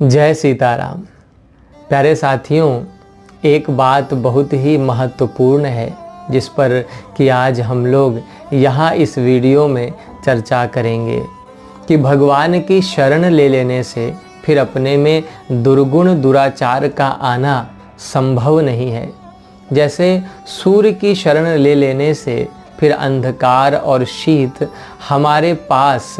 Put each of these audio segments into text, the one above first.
जय सीताराम। प्यारे साथियों, एक बात बहुत ही महत्वपूर्ण है जिस पर कि आज हम लोग यहाँ इस वीडियो में चर्चा करेंगे कि भगवान की शरण ले लेने से फिर अपने में दुर्गुण दुराचार का आना संभव नहीं है। जैसे सूर्य की शरण ले लेने से फिर अंधकार और शीत हमारे पास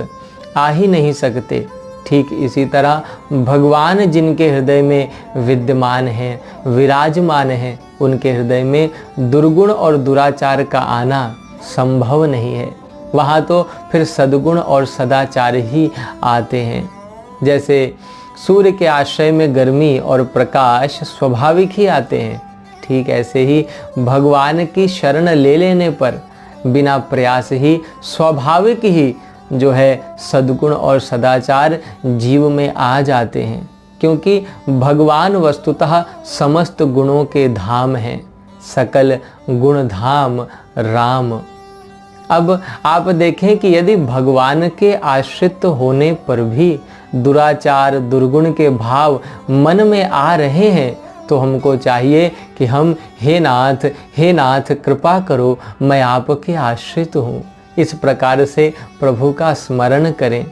आ ही नहीं सकते, ठीक इसी तरह भगवान जिनके हृदय में विद्यमान हैं, विराजमान हैं, उनके हृदय में दुर्गुण और दुराचार का आना संभव नहीं है। वहाँ तो फिर सद्गुण और सदाचार ही आते हैं। जैसे सूर्य के आश्रय में गर्मी और प्रकाश स्वाभाविक ही आते हैं, ठीक ऐसे ही भगवान की शरण ले लेने पर बिना प्रयास ही स्वाभाविक ही जो है सद्गुण और सदाचार जीव में आ जाते हैं, क्योंकि भगवान वस्तुतः समस्त गुणों के धाम हैं, सकल गुण धाम राम। अब आप देखें कि यदि भगवान के आश्रित होने पर भी दुराचार दुर्गुण के भाव मन में आ रहे हैं तो हमको चाहिए कि हम हे नाथ कृपा करो, मैं आपके आश्रित हूँ, इस प्रकार से प्रभु का स्मरण करें।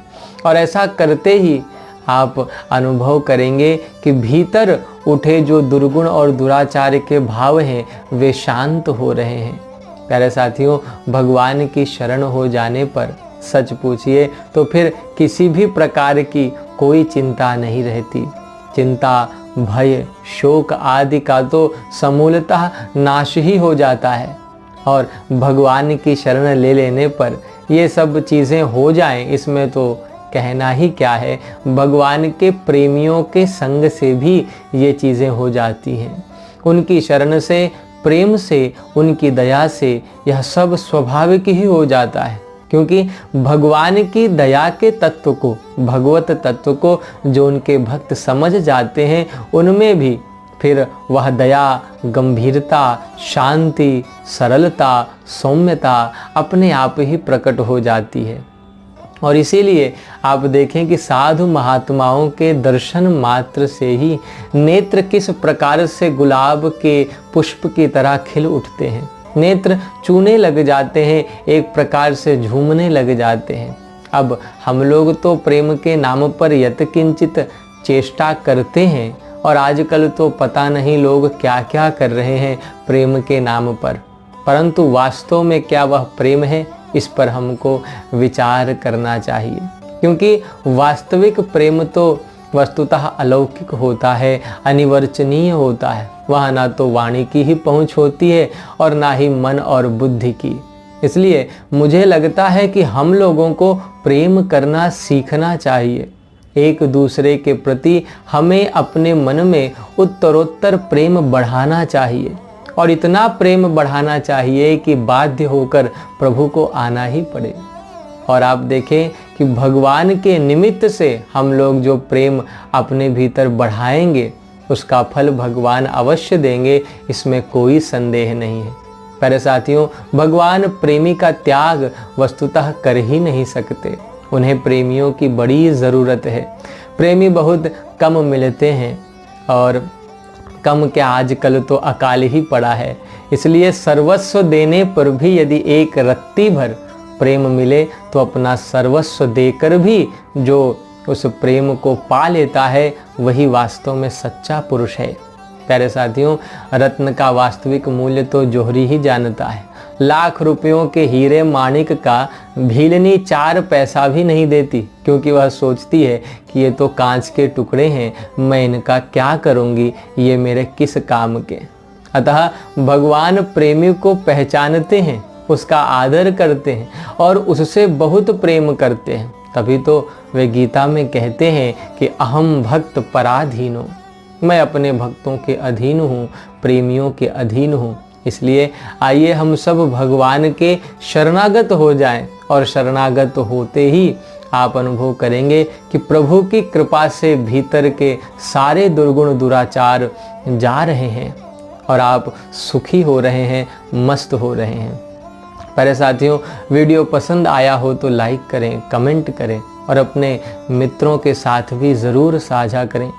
और ऐसा करते ही आप अनुभव करेंगे कि भीतर उठे जो दुर्गुण और दुराचार के भाव हैं वे शांत हो रहे हैं। प्यारे साथियों, भगवान की शरण हो जाने पर सच पूछिए तो फिर किसी भी प्रकार की कोई चिंता नहीं रहती। चिंता, भय, शोक आदि का तो समूलतः नाश ही हो जाता है। और भगवान की शरण ले लेने पर ये सब चीज़ें हो जाएं, इसमें तो कहना ही क्या है। भगवान के प्रेमियों के संग से भी ये चीज़ें हो जाती हैं। उनकी शरण से, प्रेम से, उनकी दया से यह सब स्वाभाविक ही हो जाता है, क्योंकि भगवान की दया के तत्व को, भगवत तत्व को जो उनके भक्त समझ जाते हैं, उनमें भी फिर वह दया, गंभीरता, शांति, सरलता, सौम्यता अपने आप ही प्रकट हो जाती है। और इसीलिए आप देखें कि साधु महात्माओं के दर्शन मात्र से ही नेत्र किस प्रकार से गुलाब के पुष्प की तरह खिल उठते हैं, नेत्र चूने लग जाते हैं, एक प्रकार से झूमने लग जाते हैं। अब हम लोग तो प्रेम के नाम पर यत्किंचित चेष्टा करते हैं, और आजकल तो पता नहीं लोग क्या क्या कर रहे हैं प्रेम के नाम पर, परंतु वास्तव में क्या वह प्रेम है, इस पर हमको विचार करना चाहिए। क्योंकि वास्तविक प्रेम तो वस्तुतः अलौकिक होता है, अनिवर्चनीय होता है। वह ना तो वाणी की ही पहुँच होती है और ना ही मन और बुद्धि की। इसलिए मुझे लगता है कि हम लोगों को प्रेम करना सीखना चाहिए। एक दूसरे के प्रति हमें अपने मन में उत्तरोत्तर प्रेम बढ़ाना चाहिए, और इतना प्रेम बढ़ाना चाहिए कि बाध्य होकर प्रभु को आना ही पड़े। और आप देखें कि भगवान के निमित्त से हम लोग जो प्रेम अपने भीतर बढ़ाएंगे उसका फल भगवान अवश्य देंगे, इसमें कोई संदेह नहीं है। प्यारे साथियों, भगवान प्रेमी का त्याग वस्तुतः कर ही नहीं सकते। उन्हें प्रेमियों की बड़ी ज़रूरत है। प्रेमी बहुत कम मिलते हैं, और कम क्या आजकल तो अकाल ही पड़ा है। इसलिए सर्वस्व देने पर भी यदि एक रत्ती भर प्रेम मिले तो अपना सर्वस्व देकर भी जो उस प्रेम को पा लेता है वही वास्तव में सच्चा पुरुष है। प्यारे साथियों, रत्न का वास्तविक मूल्य तो जोहरी ही जानता है। लाख रुपयों के हीरे माणिक का भीलनी 4 पैसा भी नहीं देती, क्योंकि वह सोचती है कि ये तो कांच के टुकड़े हैं, मैं इनका क्या करूँगी, ये मेरे किस काम के। अतः भगवान प्रेमी को पहचानते हैं, उसका आदर करते हैं और उससे बहुत प्रेम करते हैं। तभी तो वे गीता में कहते हैं कि अहम भक्त पराधीनो, मैं अपने भक्तों के अधीन हूँ, प्रेमियों के अधीन हूँ। इसलिए आइए हम सब भगवान के शरणागत हो जाएं, और शरणागत होते ही आप अनुभव करेंगे कि प्रभु की कृपा से भीतर के सारे दुर्गुण दुराचार जा रहे हैं और आप सुखी हो रहे हैं, मस्त हो रहे हैं। प्यारे साथियों, वीडियो पसंद आया हो तो लाइक करें, कमेंट करें, और अपने मित्रों के साथ भी ज़रूर साझा करें।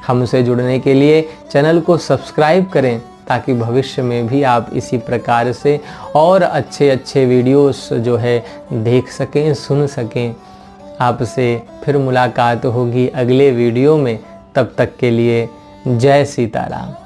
हमसे जुड़ने के लिए चैनल को सब्सक्राइब करें ताकि भविष्य में भी आप इसी प्रकार से और अच्छे अच्छे वीडियोस जो है देख सकें, सुन सकें। आपसे फिर मुलाकात होगी अगले वीडियो में। तब तक के लिए जय सीताराम।